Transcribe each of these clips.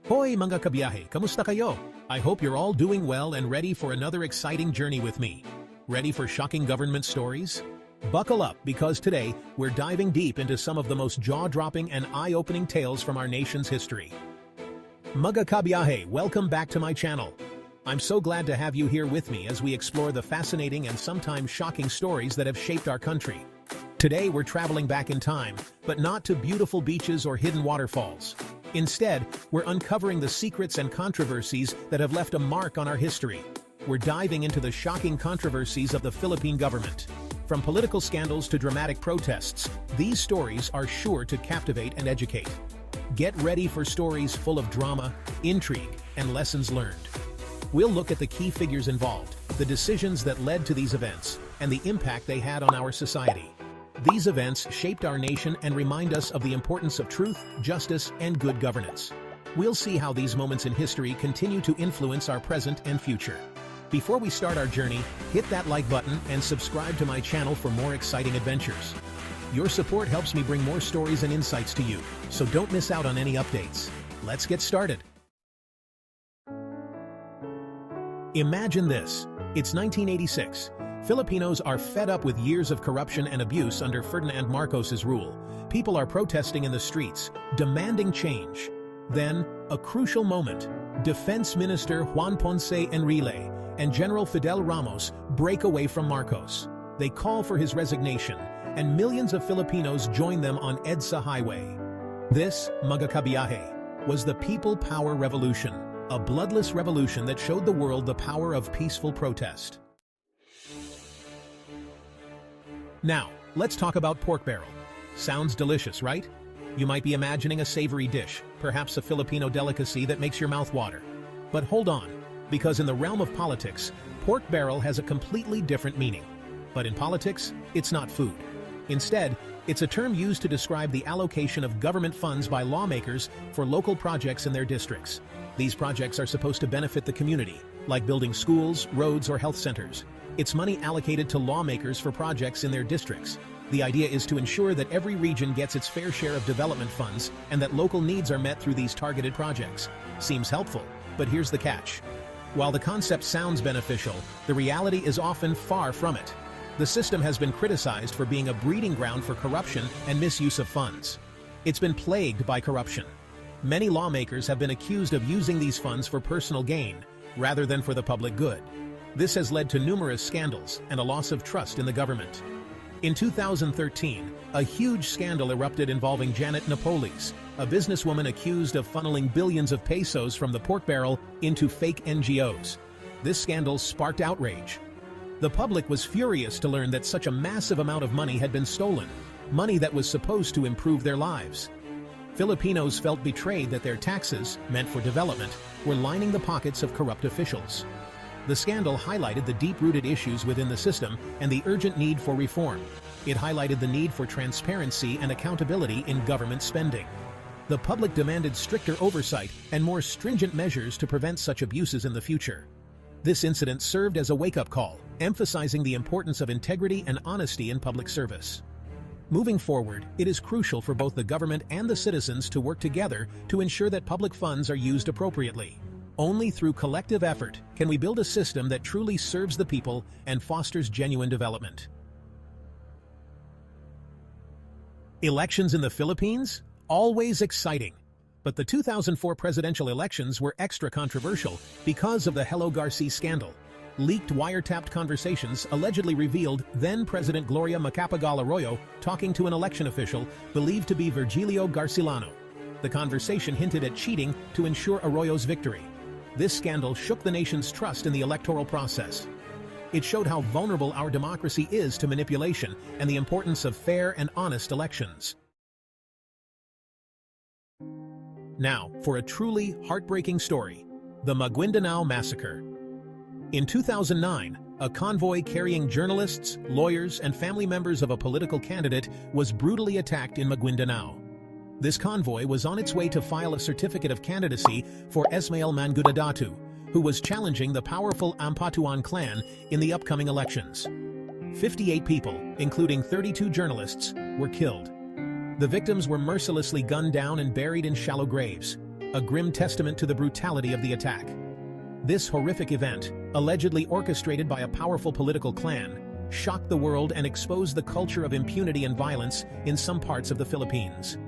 Hoy mga kabiyahe, kamusta kayo? I hope you're all doing well and ready for another exciting journey with me. Ready for shocking government stories? Buckle up because today we're diving deep into some of the most jaw-dropping and eye-opening tales from our nation's history. Mga kabiyahe, welcome back to my channel. I'm so glad to have you here with me as we explore the fascinating and sometimes shocking stories that have shaped our country. Today we're traveling back in time, but not to beautiful beaches or hidden waterfalls. Instead, we're uncovering the secrets and controversies that have left a mark on our history. We're diving into the shocking controversies of the Philippine government. From political scandals to dramatic protests, these stories are sure to captivate and educate. Get ready for stories full of drama, intrigue, and lessons learned. We'll look at the key figures involved, the decisions that led to these events, and the impact they had on our society. These events shaped our nation and remind us of the importance of truth, justice, and good governance. We'll see how these moments in history continue to influence our present and future. Before we start our journey, hit that like button and subscribe to my channel for more exciting adventures. Your support helps me bring more stories and insights to you, so don't miss out on any updates. Let's get started. Imagine this. It's 1986. Filipinos are fed up with years of corruption and abuse under Ferdinand Marcos's rule. People are protesting in the streets, demanding change. Then, a crucial moment. Defense Minister Juan Ponce Enrile and General Fidel Ramos break away from Marcos. They call for his resignation, and millions of Filipinos join them on EDSA Highway. This, mga kabiyahe, was the People Power Revolution, a bloodless revolution that showed the world the power of peaceful protest. Now, let's talk about pork barrel. Sounds delicious, right? You might be imagining a savory dish, perhaps a Filipino delicacy that makes your mouth water. But hold on, because in the realm of politics, pork barrel has a completely different meaning. But in politics, it's not food. Instead, it's a term used to describe the allocation of government funds by lawmakers for local projects in their districts. These projects are supposed to benefit the community, like building schools, roads, or health centers. It's money allocated to lawmakers for projects in their districts. The idea is to ensure that every region gets its fair share of development funds and that local needs are met through these targeted projects. Seems helpful, but here's the catch. While the concept sounds beneficial, the reality is often far from it. The system has been criticized for being a breeding ground for corruption and misuse of funds. It's been plagued by corruption. Many lawmakers have been accused of using these funds for personal gain, rather than for the public good. This has led to numerous scandals and a loss of trust in the government. In 2013, a huge scandal erupted involving Janet Napoles, a businesswoman accused of funneling billions of pesos from the pork barrel into fake NGOs. This scandal sparked outrage. The public was furious to learn that such a massive amount of money had been stolen, money that was supposed to improve their lives. Filipinos felt betrayed that their taxes, meant for development, were lining the pockets of corrupt officials. The scandal highlighted the deep-rooted issues within the system and the urgent need for reform. It highlighted the need for transparency and accountability in government spending. The public demanded stricter oversight and more stringent measures to prevent such abuses in the future. This incident served as a wake-up call, emphasizing the importance of integrity and honesty in public service. Moving forward, it is crucial for both the government and the citizens to work together to ensure that public funds are used appropriately. Only through collective effort can we build a system that truly serves the people and fosters genuine development. Elections in the Philippines? Always exciting. But the 2004 presidential elections were extra controversial because of the Hello Garcia scandal. Leaked wiretapped conversations allegedly revealed then-President Gloria Macapagal Arroyo talking to an election official believed to be Virgilio Garcilano. The conversation hinted at cheating to ensure Arroyo's victory. This scandal shook the nation's trust in the electoral process. It showed how vulnerable our democracy is to manipulation and the importance of fair and honest elections. Now, for a truly heartbreaking story, the Maguindanao Massacre. In 2009, a convoy carrying journalists, lawyers, and family members of a political candidate was brutally attacked in Maguindanao. This convoy was on its way to file a certificate of candidacy for Esmael Mangudadatu, who was challenging the powerful Ampatuan clan in the upcoming elections. 58 people, including 32 journalists, were killed. The victims were mercilessly gunned down and buried in shallow graves. a grim testament to the brutality of the attack. This horrific event, allegedly orchestrated by a powerful political clan, shocked the world and exposed the culture of impunity and violence in some parts of the Philippines.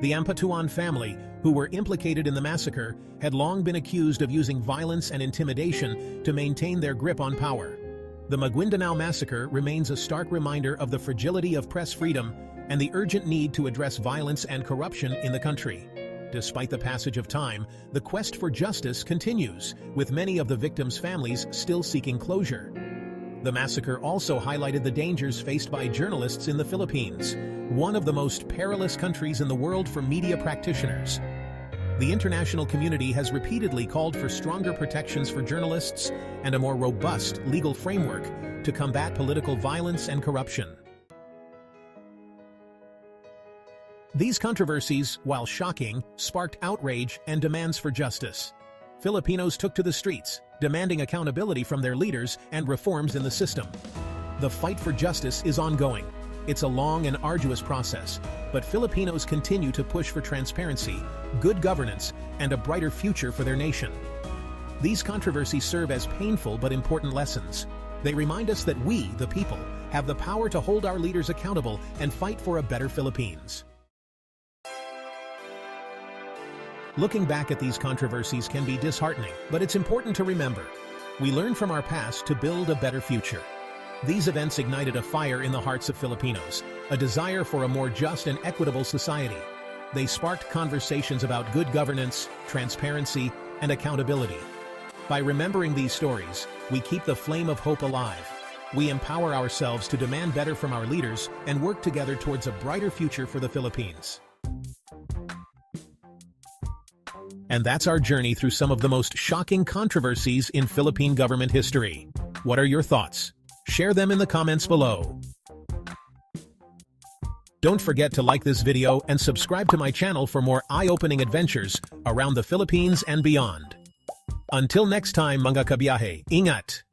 The Ampatuan family, who were implicated in the massacre, had long been accused of using violence and intimidation to maintain their grip on power. The Maguindanao massacre remains a stark reminder of the fragility of press freedom and the urgent need to address violence and corruption in the country. Despite the passage of time, the quest for justice continues, with many of the victims' families still seeking closure. The massacre also highlighted the dangers faced by journalists in the Philippines, one of the most perilous countries in the world for media practitioners. The international community has repeatedly called for stronger protections for journalists and a more robust legal framework to combat political violence and corruption. These controversies, while shocking, sparked outrage and demands for justice. Filipinos took to the streets, demanding accountability from their leaders and reforms in the system. The fight for justice is ongoing. It's a long and arduous process, but Filipinos continue to push for transparency, good governance, and a brighter future for their nation. These controversies serve as painful but important lessons. They remind us that we, the people, have the power to hold our leaders accountable and fight for a better Philippines. Looking back at these controversies can be disheartening, but it's important to remember. We learn from our past to build a better future. These events ignited a fire in the hearts of Filipinos, a desire for a more just and equitable society. They sparked conversations about good governance, transparency, and accountability. By remembering these stories, we keep the flame of hope alive. We empower ourselves to demand better from our leaders and work together towards a brighter future for the Philippines. And that's our journey through some of the most shocking controversies in Philippine government history. What are your thoughts? Share them in the comments below. Don't forget to like this video and subscribe to my channel for more eye-opening adventures around the Philippines and beyond. Until next time, mga kabiyahe, ingat!